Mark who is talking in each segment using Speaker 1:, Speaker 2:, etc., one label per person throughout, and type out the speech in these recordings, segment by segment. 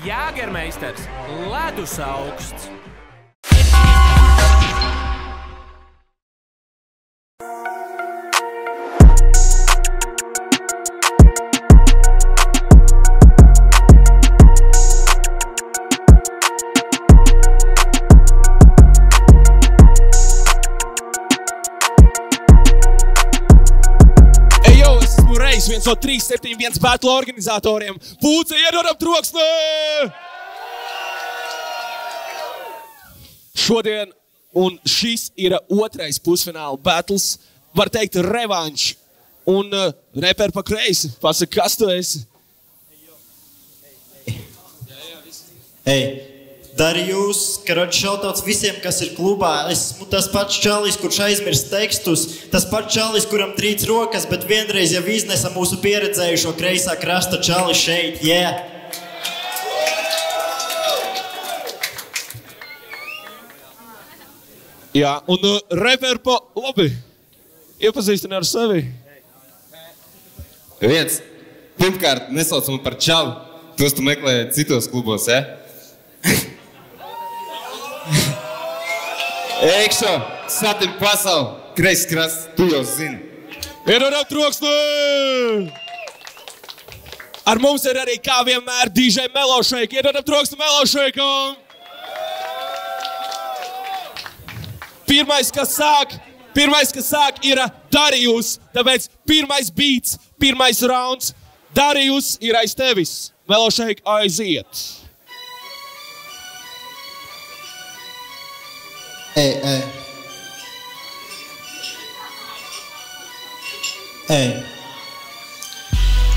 Speaker 1: Jāgermeisters, ledus augsts.
Speaker 2: Viens no 371 battle organizatoriem. Pūce, iedodam troksnī! Šodien, un šis ir otrais pusfināla battles, var teikt revanš. Un reper pa kreisi, pasaka, kas tu esi?
Speaker 3: Darījus, karoči šautauts visiem, kas ir klubā. Esmu tas pats čalis, kurš aizmirst tekstus. Tas pats čalis, kuram trīc rokas, bet vienreiz jau iznesa mūsu pieredzējušo kreisā krasta čali šeit.
Speaker 2: Jā, un reper pa labi. Iepazīstini ar sevi.
Speaker 4: Viens, pirmkārt, nesauc man par čali. Tos tu meklē citos klubos, Eikšo, satim pasauli, kreis krasts, tu jau zini.
Speaker 2: Iedodam troksnī! Ar mums ir arī kā vienmēr DJ Melošeik. Iedodam troksni Melošeikam! Pirmais, kas sāk, ir Darījus. Tāpēc pirmais beats, pirmais rounds. Darījus ir aiz tevis. Melošeik aiziet.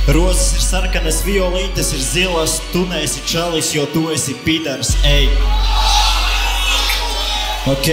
Speaker 3: Rozes ir sarkanas, violītes ir zilas, tu neesi čalis, jo tu esi pidars, Ok.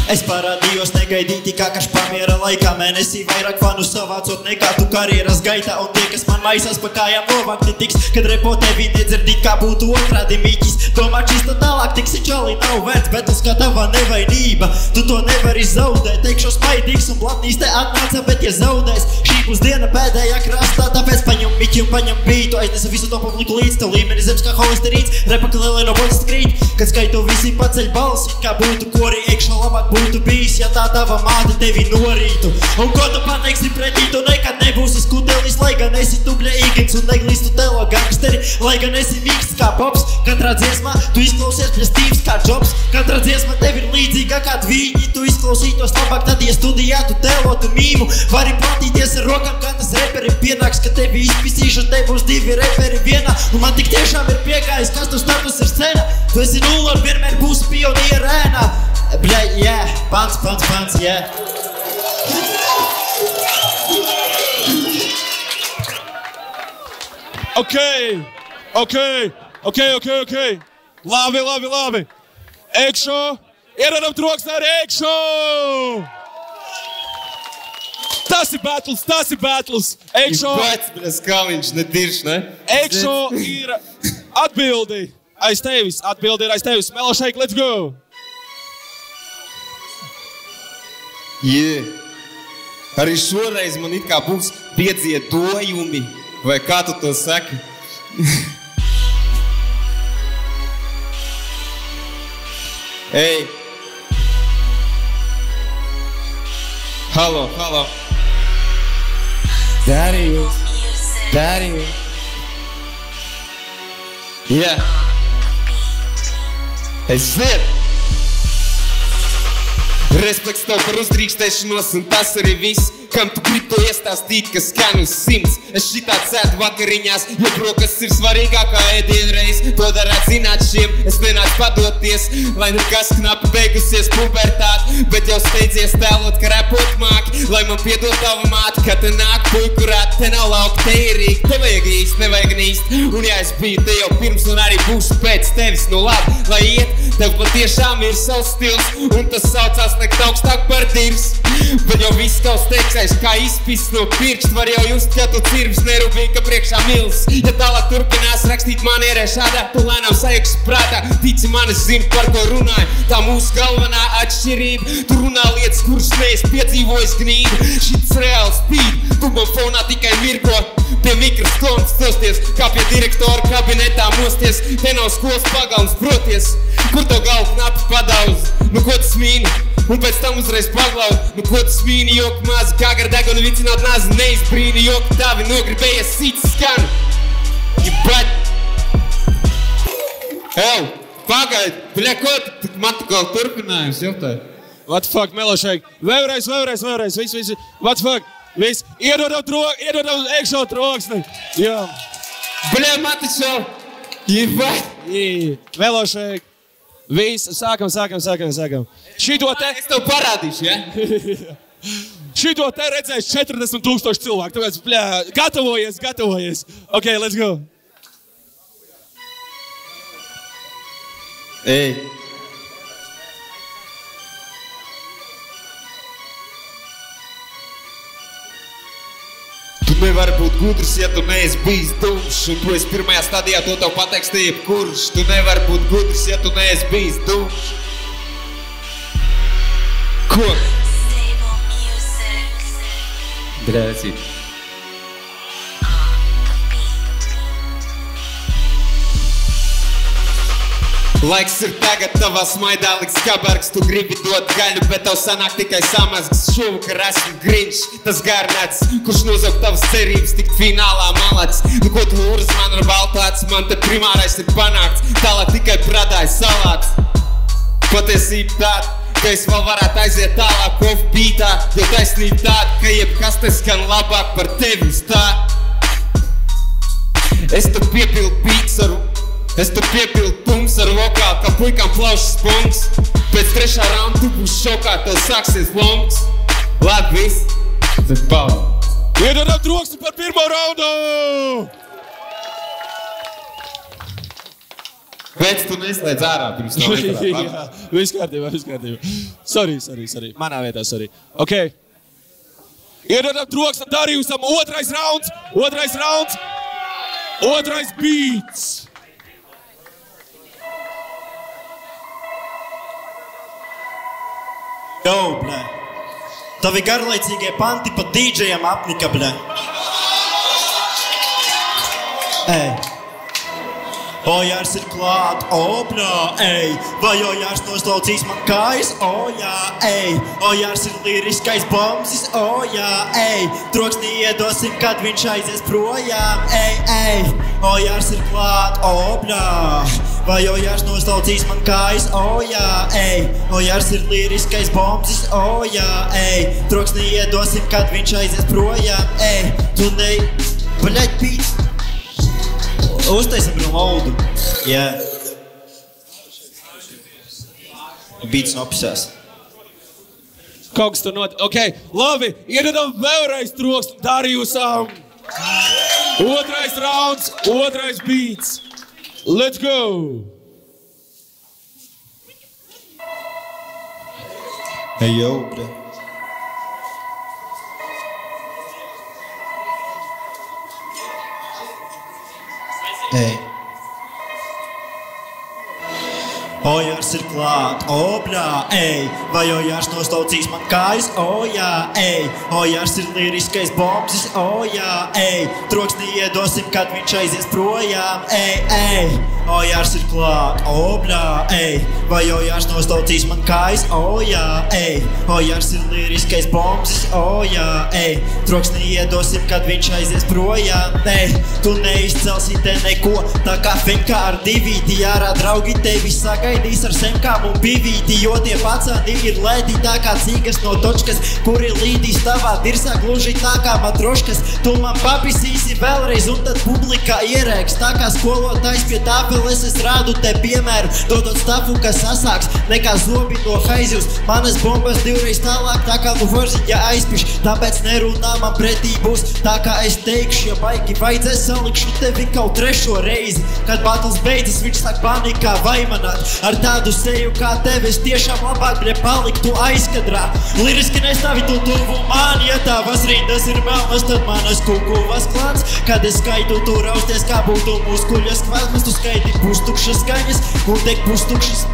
Speaker 3: Es parādījos negaidīti, kā karš pamiera laikā. Mēnesī vairāk fanu savācot nekā tu karjeras gaitā. Un tie, kas man maisās pa kājām novakti tiks, kad repo tevi nedzirdīt, kā būtu otrādi mīķis. Domā čista tālāk, tiksi čali nav vērts, bet uz kā tava nevainība. Tu to nevari zaudēt, teikšu spaidīgs un blatnīs te atnāca, bet ja zaudēs. Šī būs diena pēdējā krastā, tāpēc paņem miķi un paņem bītu. Aiznesa visu to publiku līdz, tev līmeni zems kā holesterīts. Repa klēlē no bodas krīt, kad skaito visi paceļ balsi, kā būtu kori iekšā labāk būtu bijis, ja tā tava māte tevi norītu. Un ko tu pateiksi pretī, tu nekad nebūsi skutelis, lai gan esi tubļa īgins un neglistu telo gangsteri, lai gan esi mīksts kā pops. Katrā dziesmā tu izklausies pļastīvs kā Jobs, katrā dziesmā tev ir līdzīga kā dvīņi, tu izklausītos labāk tad, ja studijātu telotu mīmu. Vari platīties ar rokam, kā tas reperim pienāks, ka tevi izpisīšu, te būs divi reperi vienā. Un man tik tiešām ir piegājis, kas tu status ir scena. Tu esi nulle un vienmēr būsi pioniera ēnā. Pants,
Speaker 2: Ok. Labi. Eikšo, iedodam troksni ar eikšo! Tas ir battles. Eikšo.
Speaker 4: Pats, kā viņš nedirš, ne?
Speaker 2: Eikšo ir atbildi aiz tevis. Melošeik, let's go!
Speaker 4: Arī šoreiz man it kā būs piedzīvojumi, vai kā tu to saki? Halo. Darījus. Es zinu. Respekts tev par uzdrīkstēšanos, un tas arī viss, kam tu grib to iestāstīt, kas skan uz 100. Es šitā cētu vakariņās, jo brokas ir svarīgākā ēdienreiz. To darāt zināt šiem, es nenācu padoties, lai nekas knapi beigusies pubertāte, bet jau steidzies tēlot, ka repot māki, lai man piedod tava māte, ka te nāk puikurāt, te nav lauka, te ir rīk, te vajag īst, nevajag nīst. Un ja es biju te jau pirms un arī būšu pēc tevis, nu labi, lai iet, tev patiešām ir savs stils, un tas saucās nekt augstāk par dirs. Bet jau viss tavs tekstais kā izpists no pirkst. Var jau just, ka tu cirvis nerūpīgi, ka priekšā mils. Ja tālāk turpinās rakstīt manierē šādā, tu lēnām sajūgs prātā. Tici man, es zinu, par ko runāju. Tā mūsu galvenā atšķirība. Tu runā lietas, kuras neesi piedzīvojis gnīdi. Šits reāls spīd, tu man fonā tikai mirko. Pie mikrostons stosties, kā pie direktora kabinetā mosties. Te nav skolas pagalms, proties, kur to galvu knapi padauz. Nu ko tu smīni, un pēc tam uzreiz paglaud. Nu ko tu smīni, joki mazi, kā gar degunu vicināt nazi. Neizbrīni, joki tavi nogribējies sīts skan. Jibat! Ew, pagaid, bļa, ko tu matukāli turpinājums jautāji?
Speaker 2: What the fuck, Melošēk? Vēlreiz, viss. What the fuck? Viss, iedodam iekšā troksni. Jā.
Speaker 4: Bļa, Matičo! Jibat!
Speaker 2: Melošēk. Viss, sākam. Šito te...
Speaker 4: Es tev parādīšu, ja?
Speaker 2: Šito te redzēs 40,000 cilvēku. Tāpēc, bļā, gatavojies. Ok, let's go.
Speaker 4: Ej. Tu nevari būt gudrs, ja tu neesi bijis dumšs. Un tu esi pirmajā stadijā, to tev pateiks te jebkurš. Tu nevari būt gudrs, ja tu neesi bijis dumšs. Ko? Drēcīt. Laiks ir tagad tavā smaidā liks kabargs. Tu gribi dot gaļu, bet tev sanāk tikai samazgs. Šovakar esmu Grinch, tas garnāts, kurš nozaug tavas cerības tikt finālā malats. Nu ko tu uras man ar baltāts, man te primārais ir panākts. Tālāk tikai pradājas salāts. Patiesība tāda, ka es vēl varētu aiziet tālāk off-beatā. Jo taisnība tāda, ka jebkas te skan labāk par tevi uz tā. Es te piepildu beats Es te piepildu pums ar vokālu, kā puikām plaušas punks. Pēc trešā raunda tu būs šokā, tev sāksies longs. Labi, viss. Tad pauzi.
Speaker 2: Iedodam troksni par pirmo raundu!
Speaker 4: Pēc tu neslēdz ārā pirms tam nekarāt.
Speaker 2: Jā, viss kārtībā. Sorry. Manā vietā, sorry. Ok. Iedodam troksni Darījusam. Otrais rauns. Otrais beats.
Speaker 3: Jo, bļa. Tavi garlaicīgie panti pa dīdžejam apnika, bļa. Ej. O, Jārs ir klāt, o, bļā, ej. Vai o, Jārs noslaucīs man kājas, o, jā, ej. O, Jārs ir liriskais bombsis, o, jā, ej. Troksnī iedosim, kad viņš aizies projām, ej. O, Jārs ir klāt, o, bļā. Vai o, Jārs noslaucīs man kājas, o, jā, ej. O, Jārs ir liriskais bombsis, o, jā, ej. Troksnī iedosim, kad viņš aizies projām, ej. Tu ne... Bļaļ, pīt. Uztaisim reloadu. Jā. Beats nopisās.
Speaker 2: Kaut kas tur not... Ok, labi. Iedodam vēlreiz troksni Darījusam. Otrais beats. Let's go.
Speaker 3: Hey, yo, bro. Hey. O, Jārs ir klāt, o, bļā, ej. Vai o, Jārs noslaucīs man kājas, o, jā, ej. O, Jārs ir liriskais bombsis, o, jā, ej. Troksnī iedosim, kad viņš aizies projām, ej. O, Jārs ir klāt, o, bļā, ej. Vai o, Jārs noslaucīs man kājas, o, jā, ej. O, Jārs ir liriskais bombsis, o, jā, ej. Troksnī iedosim, kad viņš aizies projām, ej. Tu neizcelsi te neko, tā kā feņkā ar divīti. Jārā draugi tevi sagaidīs ar semkām un bivīti. Jo tie pacāni ir lēti tā kā cīgas no točkas, kuri līdīs tavā dirsā gluži tā kā matroškas. Tu man papisīsi vēlreiz un tad publikā ierēks, tā kā skolotājs pie tāpēc Bābeles es rādu te piemēru, dodot stafu, kas sasāks, nekā zobi no haizivs. Manas bombas divreiz tālāk, tā kā nu varzi, ja aizpiš. Tāpēc nerunā man pretī būs, tā kā es teikšu, ja baigi vajadzēs salikšu tevi kaut trešo reizi. Kad battles beidzas, viņš sāk panikā vaimanāt. Ar tādu seju kā tevi, es tiešām labāk, bļa, paliktu aizkadrā. Liriski nestāvi tu tuvu mani, ja tavas rindas ir melnas, tad manas kukuvas klāns. Kad es skaitu, tu rausties, kā būtu muskuļas kvasmas, tu skaiti pustukšas skaņas, un deg pustukšas,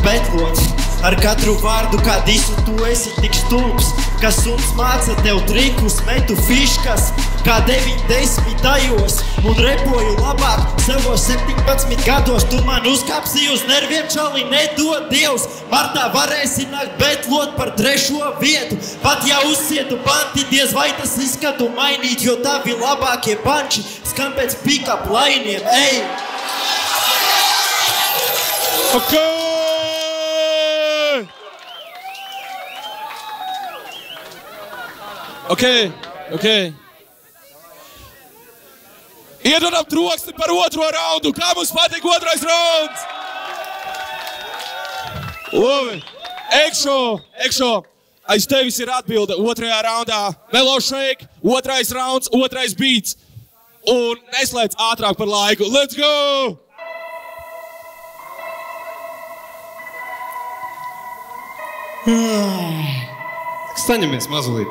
Speaker 3: betlots. Ar katru vārdu, kā disu, tu esi tik stulbs, ka suns māca tev trikus, metu fiškas, kā 90. Un repoju labāk savos 17 gados. Tu man uzkāpsi uz nerviem, čali, nedod Dievs. Martā varēsi nākt betlot par 3. vietu. Pat ja uzsietu panti, diez vai tas izskatu mainīt, jo tavi labākie panči skan pēc pick-up lainiem. Ej!
Speaker 2: Okay. Iedodam troksni par otro raundu. Kā mums patīk otrais rauns? Labi. Ekšo. Aiz tevis ir atbilde otrajā raundā. Melo shake, otrais rauns, otrais beats. Un neslēdz ātrāk par laiku. Let's go!
Speaker 4: Saņemies mazulīt.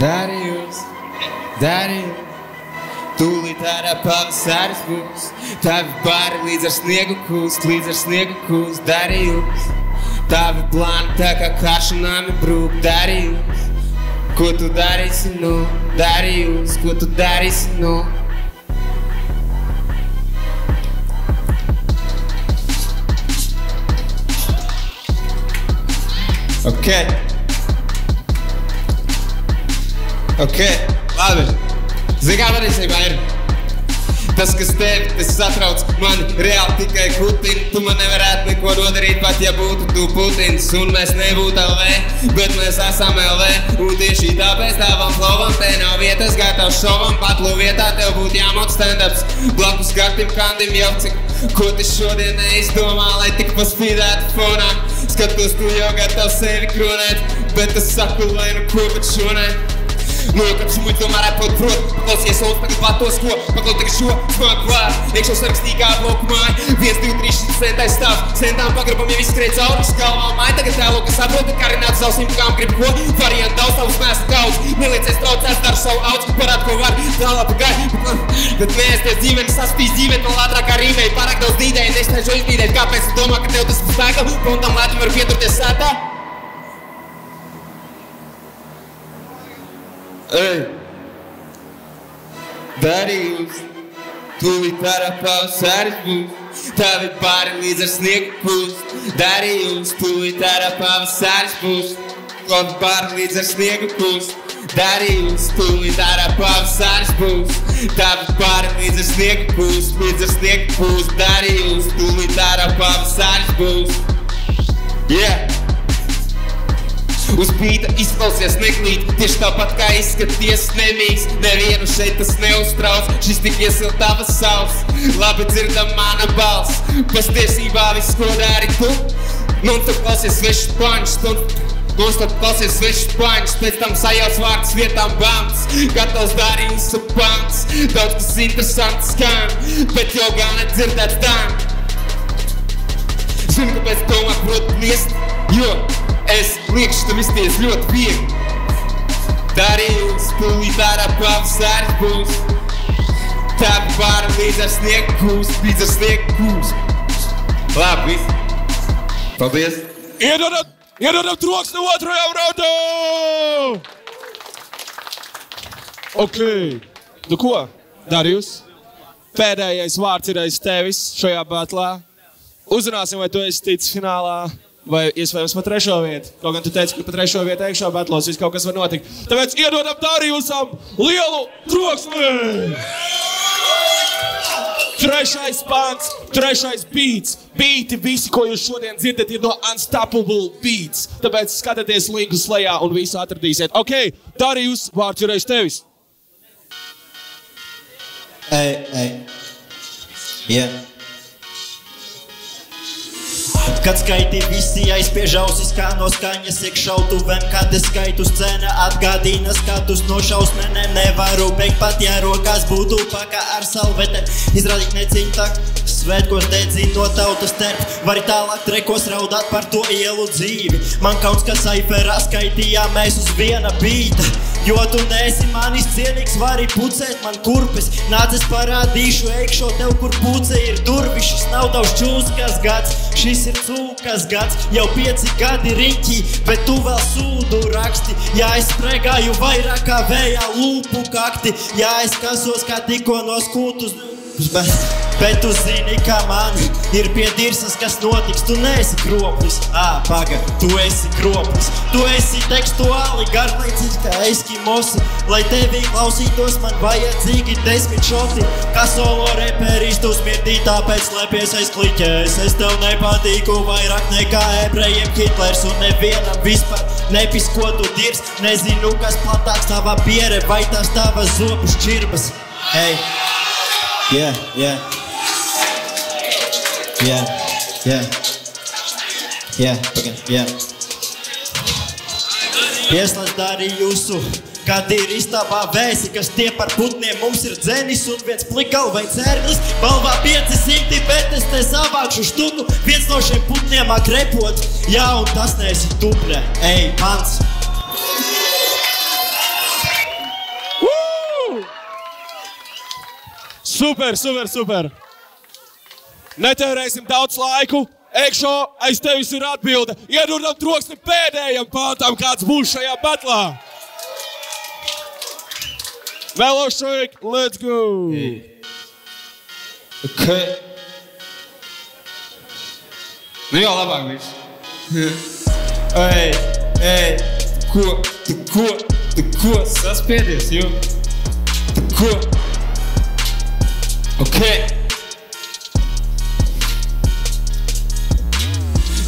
Speaker 4: Darījus, tūlīt ārā pavasaris būs, tavi bari līdz ar sniegu kūst, Darījus, tavi plāni tā kā karš un nami brūk, Darījus, ko tu darīsi nu, Darījus, ko tu darīsi nu. Ok, labi. Zini, kā patiesībā ir? Tas, kas tevi, tas satrauc mani reāli tikai kutina. Tu man nevarētu neko nodarīt, pat ja būtu tu Putins. Un mēs nebūtu LV, bet mēs esam LV. Un tieši tāpēc tavam flovam te nav vietas gatavs šovam. Patlu vietā tev būtu jāmok stand-ups. Blakus kartim kandim jau cik, ko tu šodien neizdomā, lai tik paspīdētu fonā. Skatos, tu jau gatavs sevi kronēt, bet es saku, lai nu ko, bet šonēt. Nu, kad šūļ tomēr atpot prot, paklausies un tagad patos ko, paklaus tagad šo smagu vārdu. Iekšo sarakstīgā bloku māja, 1, 2, 3, 6 centais stāv. Centām pagrabam jau izskrēja cauri, skalvā māja. Tagad tēlo, kas saprot, ka karināts uz ausīm, kām grib ko. Varianti daudz, tavus mēstu kaudz. Neliecies traucēs, daru savu audz, parād ko var. Tālā pa gai, kad mēsties dzīveni, saspīs dzīveni, vēl ātrākā rīmei. Pārāk daudz dīdēji, neštāju izbīdēt, kāpēc tu domā, ka tev tas spēkam, kontam lētam var pieturties sētā? Ej! Darījus, tūlīt ārā pavasaris būs, tavi bari līdz ar sniegu kūst. Darījus, tūlīt ārā pavasaris būs, tavi bari līdz ar sniegu kūst. Darījus, tūlīt ārā pavasaris būs, tavi bari līdz ar sniegu kūst, Darījus, tūlīt ārā pavasaris būs. Yeah! Uz bīta izklausies neglīt, tieši tāpat kā izskaties nemīgs. Nevienu šeit tas neuztrauc, šis tik iesil tavas savs. Labi dzirdam mana balss, patiesībā viss, ko dari tu. Non-stop klausies svešs pančs, non-stop klausies svešs pančs. Pēc tam sajauc vārds vietām bams, gatavs Darījus un pants. Daudz kas interesants skan, bet jau gan nedzirdēt tam. Zinu, kāpēc tomēr prot liest, jo es liekšu tam izties ļoti viegli. Darījus, tūlīt ārā pavasaris būs, tavi bari līdz ar sniegu kūst, Labi, viss. Paldies.
Speaker 2: Iedodam troksni otrajam raundam! Ok. Nu ko, Darījus? Pēdējais vārds ir aiz tevis šajā batlā. Uzrunāsim, vai tu esi ticis finālā. Vai iespējams pat 3. vietu. Kaut gan tu teici, ka pa 3. vietu iekšā betlos viss kaut kas var notikt. Tāpēc iedodam Darījusam lielu troksni! Trešais pants, trešais beats. Beati visi, ko jūs šodien dzirdat, ir no Unstoppable Beats. Tāpēc skatieties linkus lejā un visu atradīsiet. Ok, Darijus, vārds ir reiz tevis.
Speaker 3: Kad skaiti visi aizspiež ausis kā no skaņas iek šautuvem, kad es skaitu scēna atgādina skatus no šausmenēm. Nevaru beigt pat, ja rokās būtu paka ar salvetēm. Izrādīt neciņu tak, svētkos dedzina no tautas terp. Vari tālāk trekos raudāt par to ielu dzīvi. Man kauns, ka saiferā skaitījām mēs uz viena bīta. Jo tu neesi manis cienīgs, vari pucēt man kurpes. Nāc es parādīšu, eikšo tev, kur puce ir durvi. Šis nav tavs čūskas gads, šis ir cūkas gads. Jau 5 gadi riņķī, bet tu vēl sūdu raksti. Jā, es spregāju vairāk kā vējā lūpu kakti. Jā, es kasos kā tikko no skūtus. Bet tu zini, kā man ir pie dirsas, kas notiks. Tu neesi kroplis, paga, tu esi kroplis. Tu esi tekstuāli garlaicīgs kā eskimosi. Lai tevī klausītos, man vajadzīgi 10 šoti. Kā solo reperis tu smirdī, tāpēc slēpies aiz kliķēs. Es tev nepatīku vairāk nekā ebrejiem Hitlers. Un nevienam vispār nepis, ko tu dirs. Nezinu, kas platāks tava piere vai tās tavas zobu šķirbas. Hey. Yeah. Pieslēdz Darijusu, kad ir istabā vēsi, kas tie par putniem. Mums ir dzenis un viens plikalvains ērglis. Balvā 500, bet es te savākšu štuku. Viens no šiem putniem māk repot. Jā, un tas neesi tupne. Ej, pants.
Speaker 2: Super. Netērēsim daudz laiku. Ekšo, aiz tevis ir atbilde. Iedodam troksni pēdējam pantam, kāds būs šajā batlā. Velošoik, let's go!
Speaker 4: Ok. Nu jau labāk viss. Ej, tu ko saspiedies, jo? Tu ko? Ok.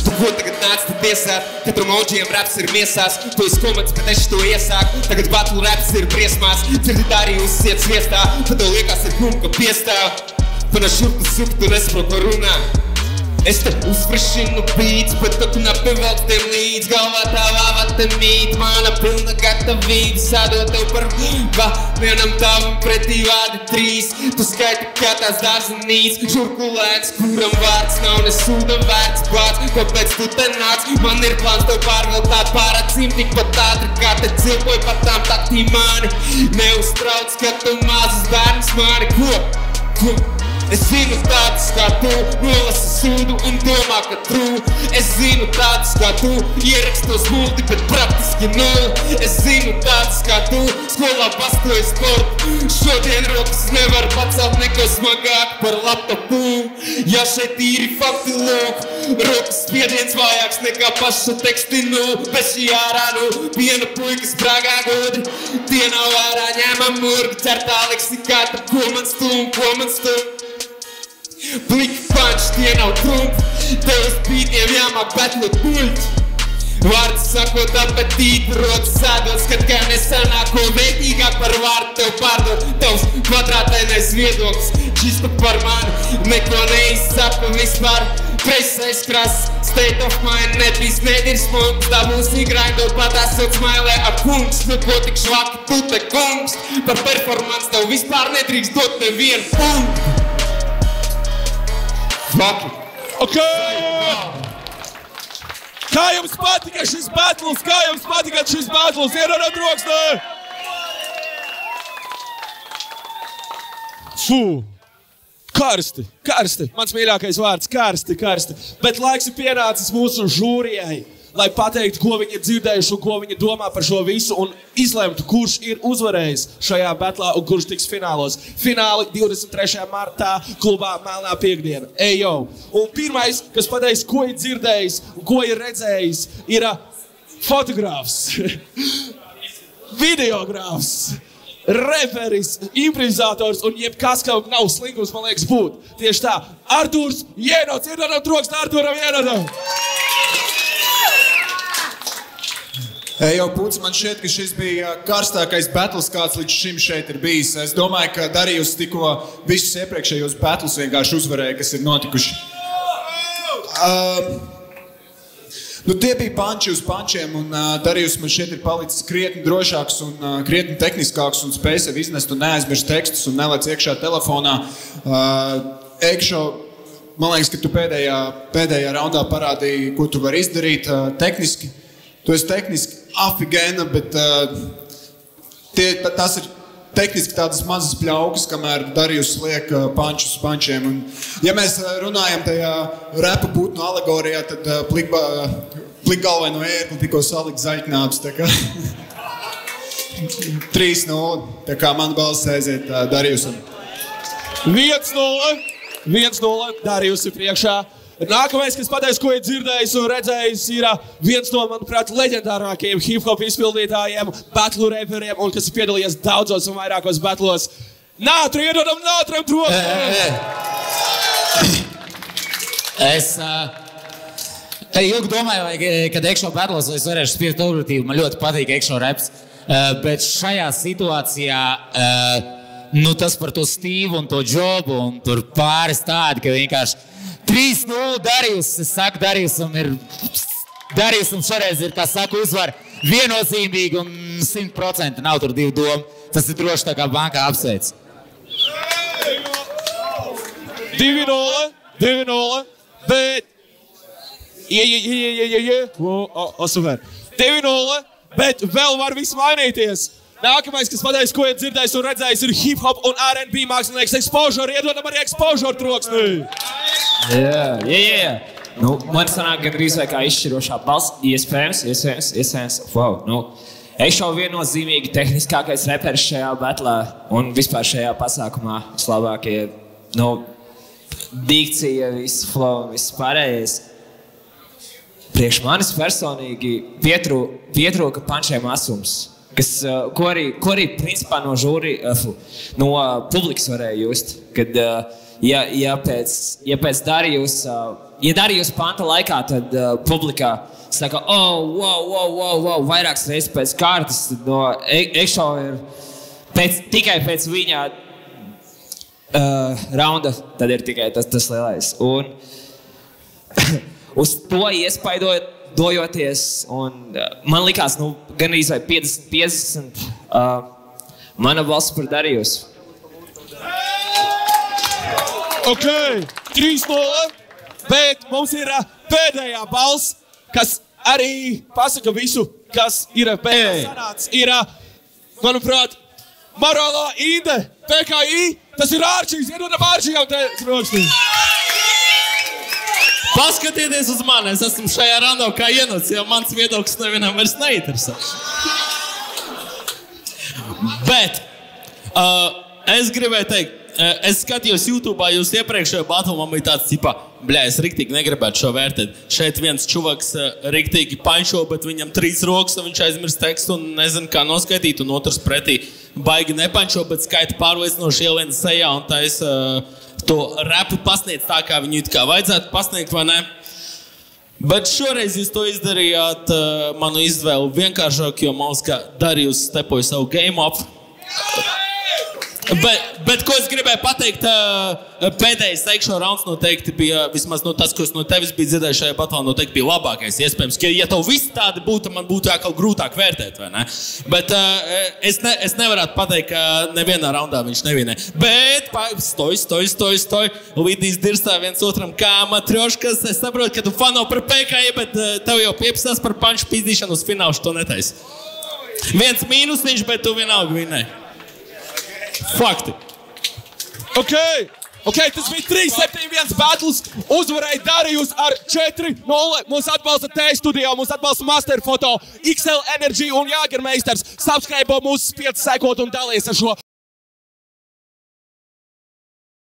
Speaker 4: Tu ko tagad nāc te tiesāt? Katram OG'iem raps ir miesās. Tu esi komats, bet es to iesāku. Tagad battle raps ir briesmās. Dzirdi Darijus iet sviestā. Tad tev liekas ir kumka piestāv. Tu ne šurtu sukt, tu nesaprot, ko runā. Es te uzfrešinu beats, bet tu knapi velc tiem līdz. Galvā tavā vata mīt, mana pilna gatavība. Sādot tev par vienam tavam pretī vārdi 3. Tu skaiti kā tās dārzenīts, žurkulēns, kuram vārds nav nesūda vērts bāds. Kāpēc tu te nāc? Man ir plāns tev pārviltāt pār acīm tikpat ātri, kā te cilpoju par tām taktī mani. Neuztrauc, ka tu mazas bērns mani. Ko? Es zinu tādus kā tu, nolasi sūdu un domā, ka true. Es zinu tādus kā tu, ierakstos multi, bet praktiski nul. Es zinu tādus kā tu, skolā bastoju sportu. Šodien rokas nevar pacelt neko smagāk par laptopu. Ja šeit īri fakti lūk, rokas spiediens vājāks nekā paša teksti bez šī ārā viena puikas brāgā gudri. Tie nav ārā ņēma murgi, ķertā leksikāta, ko man stum. Bliki punch, tie nav trumpi. Tev uz bītiem jāmāk betlot buļķi. Vārds sakot apetīti, rodas sēdos, kad kā nesanāko vērtīgāk par vārdu tev pārdot. Tavs kvadrātainais viedoklis, čista par mani, neko neizsaka vispār. Preisais krass, state of mind, nebīs nedīrs mums. Tā mūsī grindot patēsot smailē ar kungs. Nu ko tik švaki, tu te kungs. Par performance tev vispār nedrīkst dot nevienu punktu. Fuck it.
Speaker 2: Ok! Kā jums patika šis battles? Iedodam troksni! Fū! Karsti! Mans mīļākais vārds - karsti. Bet laiks ir pienācis mūsu žūrijai, lai pateiktu, ko viņi ir dzirdējuši un ko viņi domā par šo visu un izlemtu, kurš ir uzvarējis šajā batlā un kurš tiks finālos. Fināli 23. martā klubā Melnā piekdiena. Ejo! Un pirmais, kas pateiks, ko ir dzirdējis un ko ir redzējis, ir fotogrāfs, videogrāfs referis, improvizators un jebkas, ka nav slinkums, man liekas, būt. Tieši tā. Artūrs Jēnots, iedodam troksni Artūram Jēnotam.
Speaker 5: Jau Puci, man šķiet, ka šis bija karstākais battles, kāds līdz šim šeit ir bijis. Es domāju, ka Darijus tikko visus iepriekšējos battles vienkārši uzvarēja, kas ir notikuši. Tie bija panči uz pančiem, un Darijus man šeit ir palicis krietni drošāks un krietni tehniskāks un spēj sev iznest un neaizmirst tekstus un nelec iekšā telefonā. Ekšo, man liekas, ka tu pēdējā raundā parādīji, ko tu vari izdarīt tehniski. Tu esi tehniski afigēna, bet tas ir tehniski tādas mazas pļaukas, kamēr Darijus liek pančus uz pančiem. Un, ja mēs runājam tajā repa putnu alegorijā, tad plikgalvaino ērkli tikko salikt zaļknābs. 3-0. Tā kā man balss aiziet Darijusam.
Speaker 2: 1-0. Darijus ir priekšā. Nākamais, kas pateiks, ko ir dzirdējis un redzējis, ir viens no, manuprāt, leģendārākajiem hip-hop izpildītājiem, battle reperiem, un kas ir piedalījies daudzos un vairākos battlos. Nātru, iedodam Nātram troksni!
Speaker 6: Es ilgi domāju, kad Ekšo battlos es varēšu spiest autoritīvu. Man ļoti patīk Ekšo reps, bet šajā situācijā tas par to Stīvu un to Džobu un tur pāris tādi, ka vienkārši 3-0 Darijus. Es saku, Darijusam šoreiz ir, kā saku, uzvar viennozīmīgi un 100% nav tur divu domu. Tas ir droši tā kā bankā apsveic.
Speaker 2: 2-0, bet... Super. 2-0, bet vēl var viss mainīties. Nākamais, kas pateiks, ko ir dzirdējis un redzējis, ir hip-hop un R&B mākslinieks Exposure. Iedodam arī Exposure troksni.
Speaker 1: Man sanāk gandrīz vai kā izšķirošā balss. Iespējams. Wow. Ekšo viennozīmīgi tehniskākais reperis šajā battlā un vispār šajā pasākumā. Vislabākie, dikcija, viss flow, viss pārējais. Priekš manis personīgi pietrūka pančiem asums. Ko arī principā no publikas varēja just, kad ja pēc Darijus panta laikā, tad publikā saka, wow, vairākas reizes pēc kārtas, tad no Ekšo ir tikai pēc viņa raunda, tad ir tikai tas lielais. Un uz to iespaidojoties, un man likās, gan arī 50-50, mana balss par Darijus.
Speaker 2: Ok, 3-0, bet mums ir pēdējā balss, kas arī pasaka visu, kas ir pēdējā sanācis. Ir, manuprāt, Morālā Inde, PKI, tas ir Ārčīs, iedodam Ārčījām te troksni.
Speaker 7: Paskatieties uz mani, es esmu šajā randā kā Jēnots, jo mans viedoklis nevienam vairs neinteresē. Bet es gribēju teikt, es skatījos YouTube'ā jūs iepriekšējo battle, man bija tāds tipā, es riktīgi negribētu šo vērtēt. Šeit viens čuvaks riktīgi pančo, bet viņam 3 rokas, un viņš aizmirst tekstu un nezinu, kā noskaitīt, un otrs pretī baigi nepančo, bet skaita pārliecinoši ielien sejā, un tais to repu pasniedz tā, kā viņu it kā vajadzētu pasniegt, vai ne? Bet šoreiz jūs to izdarījāt manu izvēlu vienkāršāk, jo man liekas, ka Darijus stepoja savu game up. Bet ko es gribēju pateikt, pēdējais Ekšo rauns noteikti bija, vismaz tas, ko es no tevis biju dzirdējis šajā batlā, noteikti bija labākais. Iespējams, ka ja tev viss tādi būtu, man būtu jākaut grūtāk vērtēt, vai ne? Bet es nevarētu pateikt, ka nevienā raundā viņš nevinē. Bet stoj, lidīs dirstā viens otram kā matrioškas. Es saprotu, ka tu fano par PKI, bet tev jau piepsās par panču pizdīšanu uz finālu, to netaisi. 1 mīnus viņš, bet tu vienalga vinē. Fakti.
Speaker 2: Ok, tas bija 3-7-1 battles. Uzvarēja Darijus ar 4-0. Mūs atbalsta T-Studio, mūs atbalsta Masterfoto, XL Energy un Jāgermeisters. Subscribe mūsu spiedz sekot un dalies ar šo